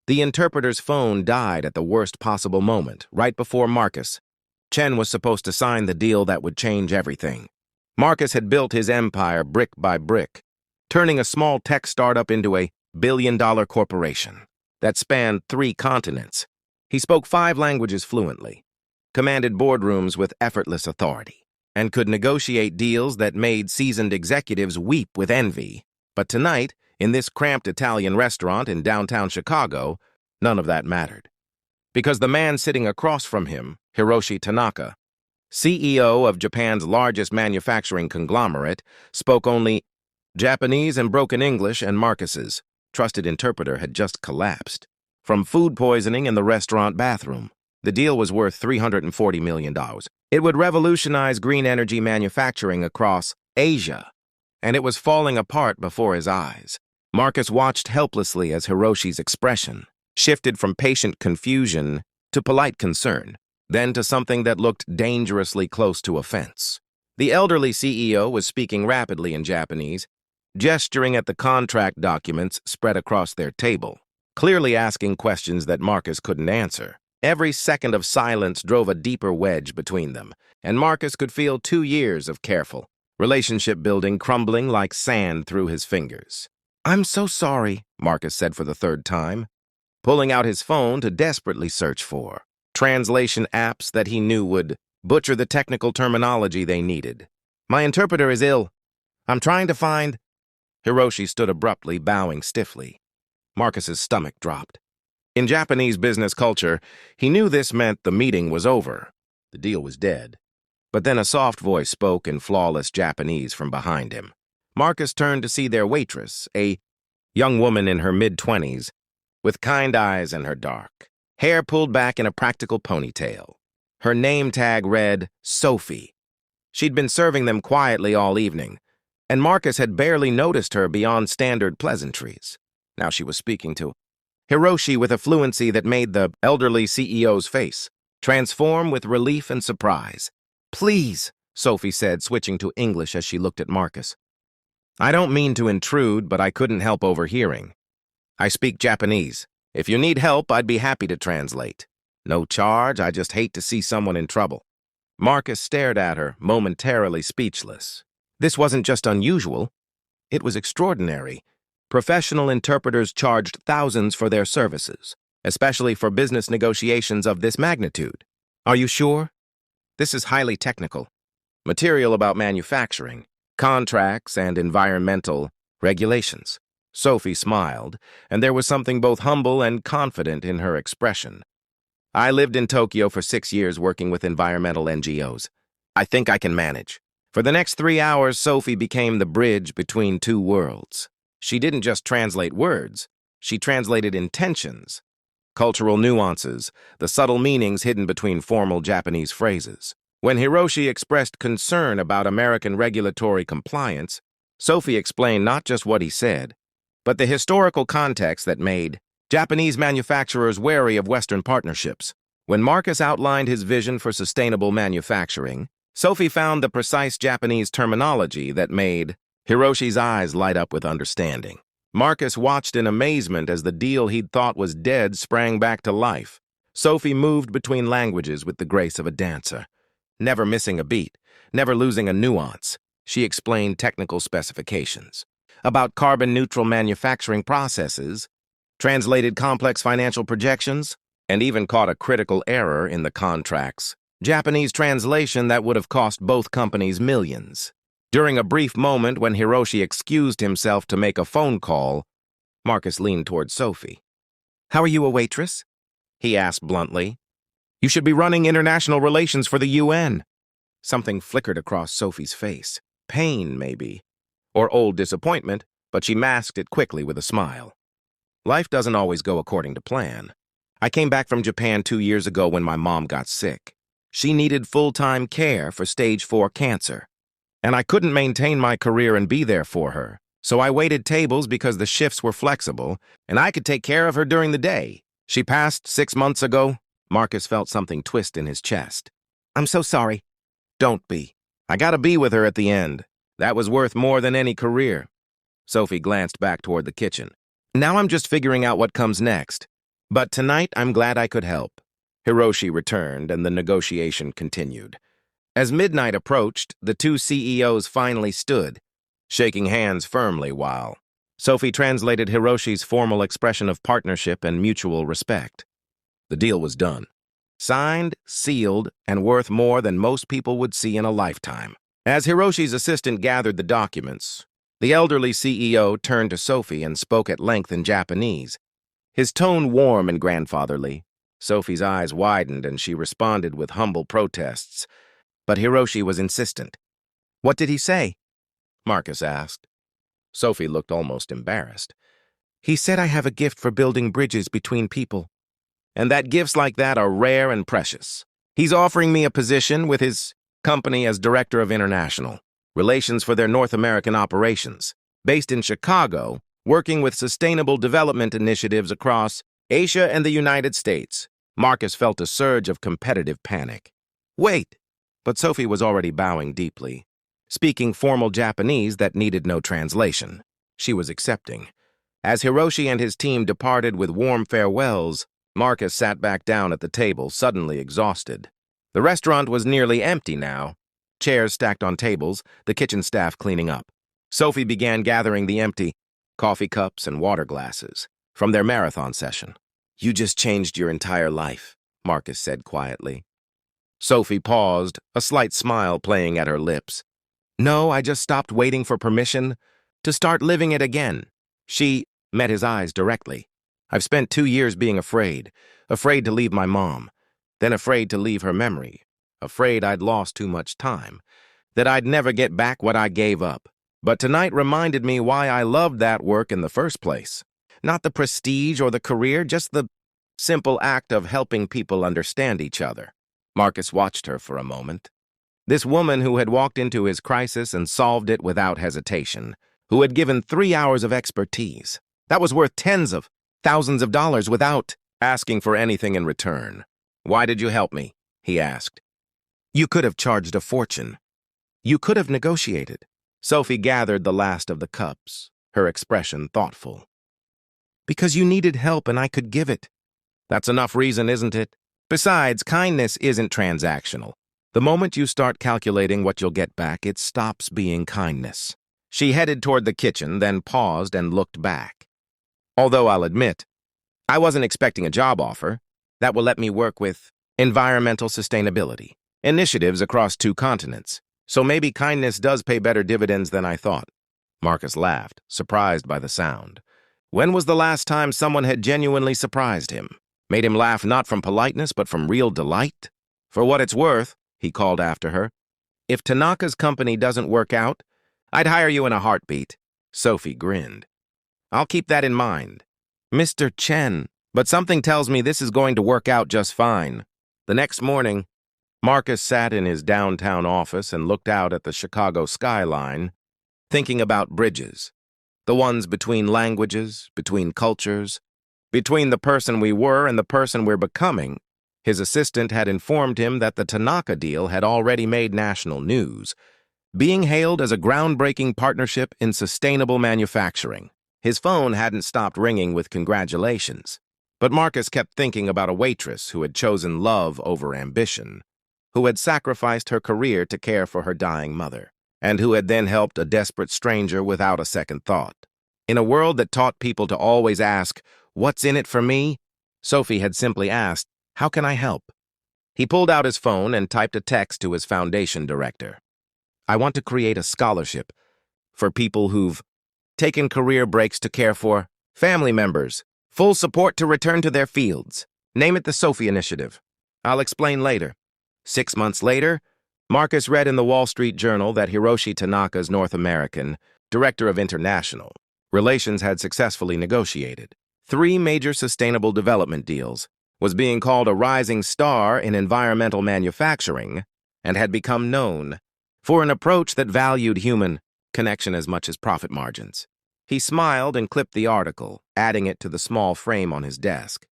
The interpreter's phone died at the worst possible moment, right before Marcus. Chen was supposed to sign the deal that would change everything. Marcus had built his empire brick by brick, turning a small tech startup into a billion-dollar corporation that spanned 3 continents. He spoke 5 languages fluently, commanded boardrooms with effortless authority, and could negotiate deals that made seasoned executives weep with envy. But tonight, in this cramped Italian restaurant in downtown Chicago, none of that mattered. Because the man sitting across from him, Hiroshi Tanaka, CEO of Japan's largest manufacturing conglomerate, spoke only Japanese and broken English, and Marcus's trusted interpreter had just collapsed from food poisoning in the restaurant bathroom. The deal was worth $340 million. It would revolutionize green energy manufacturing across Asia, and it was falling apart before his eyes. Marcus watched helplessly as Hiroshi's expression shifted from patient confusion to polite concern, then to something that looked dangerously close to offense. The elderly CEO was speaking rapidly in Japanese, gesturing at the contract documents spread across their table, clearly asking questions that Marcus couldn't answer. Every second of silence drove a deeper wedge between them, and Marcus could feel 2 years of careful relationship building crumbling like sand through his fingers. "I'm so sorry," Marcus said for the 3rd time, pulling out his phone to desperately search for translation apps that he knew would butcher the technical terminology they needed. "My interpreter is ill. I'm trying to find—" Hiroshi stood abruptly, bowing stiffly. Marcus's stomach dropped. In Japanese business culture, he knew this meant the meeting was over. The deal was dead. But then a soft voice spoke in flawless Japanese from behind him. Marcus turned to see their waitress, a young woman in her mid-20s, with kind eyes in her dark, hair pulled back in a practical ponytail. Her name tag read Sophie. She'd been serving them quietly all evening, and Marcus had barely noticed her beyond standard pleasantries. Now she was speaking to Hiroshi with a fluency that made the elderly CEO's face transform with relief and surprise. "Please," Sophie said, switching to English as she looked at Marcus. "I don't mean to intrude, but I couldn't help overhearing. I speak Japanese. If you need help, I'd be happy to translate. No charge, I just hate to see someone in trouble." Marcus stared at her, momentarily speechless. This wasn't just unusual, it was extraordinary. Professional interpreters charged thousands for their services, especially for business negotiations of this magnitude. "Are you sure? This is highly technical. Material about manufacturing, contracts, and environmental regulations." Sophie smiled, and there was something both humble and confident in her expression. "I lived in Tokyo for 6 years working with environmental NGOs. I think I can manage." For the next 3 hours, Sophie became the bridge between 2 worlds. She didn't just translate words, she translated intentions, cultural nuances, the subtle meanings hidden between formal Japanese phrases. When Hiroshi expressed concern about American regulatory compliance, Sophie explained not just what he said, but the historical context that made Japanese manufacturers wary of Western partnerships. When Marcus outlined his vision for sustainable manufacturing, Sophie found the precise Japanese terminology that made Hiroshi's eyes light up with understanding. Marcus watched in amazement as the deal he'd thought was dead sprang back to life. Sophie moved between languages with the grace of a dancer, never missing a beat, never losing a nuance. She explained technical specifications about carbon-neutral manufacturing processes, translated complex financial projections, and even caught a critical error in the contract's Japanese translation that would have cost both companies millions. During a brief moment when Hiroshi excused himself to make a phone call, Marcus leaned toward Sophie. "How are you, a waitress?" he asked bluntly. "You should be running international relations for the UN." Something flickered across Sophie's face. Pain, maybe, or old disappointment, but she masked it quickly with a smile. "Life doesn't always go according to plan. I came back from Japan 2 years ago when my mom got sick. She needed full-time care for stage 4 cancer, and I couldn't maintain my career and be there for her. So I waited tables because the shifts were flexible, and I could take care of her during the day. She passed 6 months ago." Marcus felt something twist in his chest. "I'm so sorry." "Don't be. I gotta be with her at the end. That was worth more than any career." Sophie glanced back toward the kitchen. "Now I'm just figuring out what comes next. But tonight, I'm glad I could help. Hiroshi returned, and the negotiation continued. As midnight approached, the two CEOs finally stood, shaking hands firmly while Sophie translated Hiroshi's formal expression of partnership and mutual respect. The deal was done. Signed, sealed, and worth more than most people would see in a lifetime. As Hiroshi's assistant gathered the documents, the elderly CEO turned to Sophie and spoke at length in Japanese, his tone warm and grandfatherly. Sophie's eyes widened and she responded with humble protests, but Hiroshi was insistent. "What did he say?" Marcus asked. Sophie looked almost embarrassed. "He said I have a gift for building bridges between people, and that gifts like that are rare and precious. He's offering me a position with his company as Director of International Relations for their North American operations, based in Chicago, working with sustainable development initiatives across Asia and the United States." Marcus felt a surge of competitive panic. "Wait!" But Sophie was already bowing deeply, speaking formal Japanese that needed no translation. She was accepting. As Hiroshi and his team departed with warm farewells, Marcus sat back down at the table, suddenly exhausted. The restaurant was nearly empty now, chairs stacked on tables, the kitchen staff cleaning up. Sophie began gathering the empty coffee cups and water glasses from their marathon session. "You just changed your entire life," Marcus said quietly. Sophie paused, a slight smile playing at her lips. "No, I just stopped waiting for permission to start living it again." She met his eyes directly. "I've spent 2 years being afraid to leave my mom, then afraid to leave her memory, afraid I'd lost too much time, that I'd never get back what I gave up. But tonight reminded me why I loved that work in the first place. Not the prestige or the career, just the simple act of helping people understand each other." Marcus watched her for a moment. This woman who had walked into his crisis and solved it without hesitation, who had given 3 hours of expertise, that was worth tens of thousands of dollars without asking for anything in return. "Why did you help me?" he asked. "You could have charged a fortune. You could have negotiated." Sophie gathered the last of the cups, her expression thoughtful. "Because you needed help and I could give it." "That's enough reason, isn't it? Besides, kindness isn't transactional. The moment you start calculating what you'll get back, it stops being kindness." She headed toward the kitchen, then paused and looked back. "Although I'll admit, I wasn't expecting a job offer that will let me work with environmental sustainability initiatives across 2 continents. So maybe kindness does pay better dividends than I thought." Marcus laughed, surprised by the sound. When was the last time someone had genuinely surprised him? Made him laugh not from politeness, but from real delight? "For what it's worth," he called after her, "if Tanaka's company doesn't work out, I'd hire you in a heartbeat." Sophie grinned. "I'll keep that in mind, Mr. Chen, but something tells me this is going to work out just fine." The next morning, Marcus sat in his downtown office and looked out at the Chicago skyline, thinking about bridges, the ones between languages, between cultures, between the person we were and the person we're becoming. His assistant had informed him that the Tanaka deal had already made national news, being hailed as a groundbreaking partnership in sustainable manufacturing. His phone hadn't stopped ringing with congratulations, but Marcus kept thinking about a waitress who had chosen love over ambition, who had sacrificed her career to care for her dying mother, and who had then helped a desperate stranger without a second thought. In a world that taught people to always ask, "What's in it for me?" Sophie had simply asked, "How can I help?" He pulled out his phone and typed a text to his foundation director. "I want to create a scholarship for people who've taken career breaks to care for family members. Full support to return to their fields. Name it the Sophie Initiative. I'll explain later." 6 months later, Marcus read in the Wall Street Journal that Hiroshi Tanaka's North American Director of International Relations had successfully negotiated 3 major sustainable development deals, was being called a rising star in environmental manufacturing, and had become known for an approach that valued human connection as much as profit margins. He smiled and clipped the article, adding it to the small frame on his desk.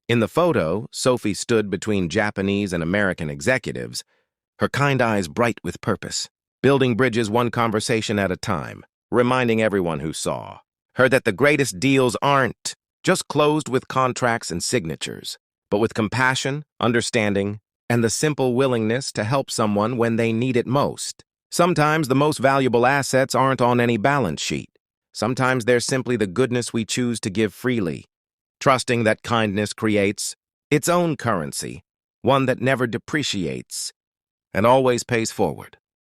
In the photo, Sophie stood between Japanese and American executives, her kind eyes bright with purpose, building bridges one conversation at a time, reminding everyone who saw her that the greatest deals aren't just closed with contracts and signatures, but with compassion, understanding, and the simple willingness to help someone when they need it most. Sometimes the most valuable assets aren't on any balance sheet. Sometimes they're simply the goodness we choose to give freely, trusting that kindness creates its own currency, one that never depreciates and always pays forward.